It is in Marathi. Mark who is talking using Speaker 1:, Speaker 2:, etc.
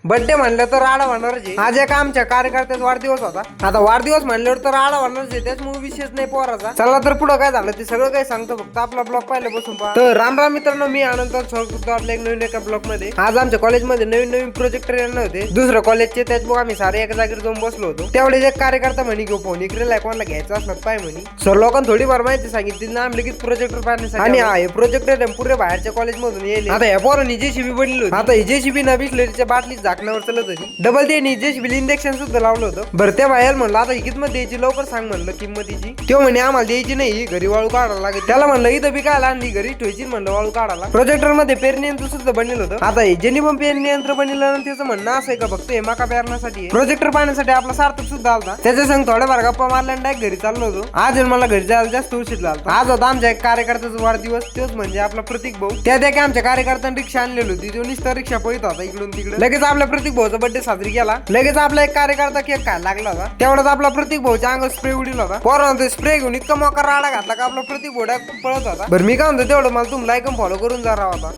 Speaker 1: बर्थडे म्हणलं तर राडा होणारच आहे। आज एका आमच्या कार्यकर्त्याचा वाढदिवस होता। आता वाढदिवस म्हणल्यावर तर राडा होणारच आहे, त्याच्यामुळे विशेष नाही पोराचा। चला तर पुढे काय झालं ते सगळं काही सांगतो, फक्त आपला ब्लॉग पाहिल्यापासून पहा। तर राम राम मित्रांनो, मी आनंद स्वागत करतो आपल्या एक नवीन एका ब्लॉग मध्ये। आज आमच्या कॉलेजमध्ये नवीन प्रोजेक्टर येणार होते दुसऱ्या कॉलेजचे, त्याच्यामुळे आम्ही सारे एका जागेवर जाऊन बसलो होतो। त्यावेळेस एक कार्यकर्ता म्हणे घेऊ फोन इकडे कोणाला घ्यायचा असला पाय म्हणे। सर लोकांना थोडीफार माहिती सांगितली ना, आम्ही लगेच प्रोजेक्टर पाहण्यासाठी आणि हा हे प्रोजेक्टर पुरे बाहेरच्या कॉलेज मधून येईल। आता या पोरांनी जेसीबी बनली होती। आता ही जेसीबी ना बिस्लरीच्या बाटली झाकण्यावर चालत होती, डबल ते जेसीबी इंजेक्शन सुद्धा लावलं होतं। बरं त्या बाहेर म्हणलं आता ही किंमत द्यायची, लवकर सांग म्हणलं किंमतीची। तो म्हणे आम्हाला द्यायची नाही, घरी वाळू काढायला लागेल। त्याला म्हणलं इथं बी काय आणली, घरी ठेवायची म्हणलं वाळू काढायला। प्रोजेक्टर मध्ये पेरणी यंत्र सुद्धा बनलेलं होतं। आता हे ज्यांनी पण पेरणी यंत्र बनवलं त्याचं म्हणणं असं आहे का फक्त हे मका पेरण्यासाठी प्रोजेक्टर पाहण्यासाठी आपला सार्थक सुद्धा आलता। त्याच्या संग थोड्याफार गप्पा मारल्या डायरेक्ट घरी चाललो होतो। आज मला घरी जायला जास्त उशीर झाला। आज होता आमच्या एक कार्यकर्त्याचा वाढदिवस, तोच म्हणजे आपला प्रतीक भाऊ। त्या देखील आमच्या कार्यकर्त्यांनी रिक्षा आणलेली होती, तो नुसता रिक्षा पळत होता इकडून तिकडे। लगेच आपल्या प्रतीक भाऊचा बर्थडे साजरी केला। लगेच आपला एक कार्यकर्ता केक खायला लागला होता, तेवढाच आपला प्रतीक भाऊच्या अंगावर स्प्रे उडील होता। पोरांना स्प्रे घेऊन इतका मोका राडा घातला का आपला प्रतीक भाऊ पळत होता। बरं मी काय म्हणतो, तेवढं मला तुम्ही लाईक आणि फॉलो करून जरा होता।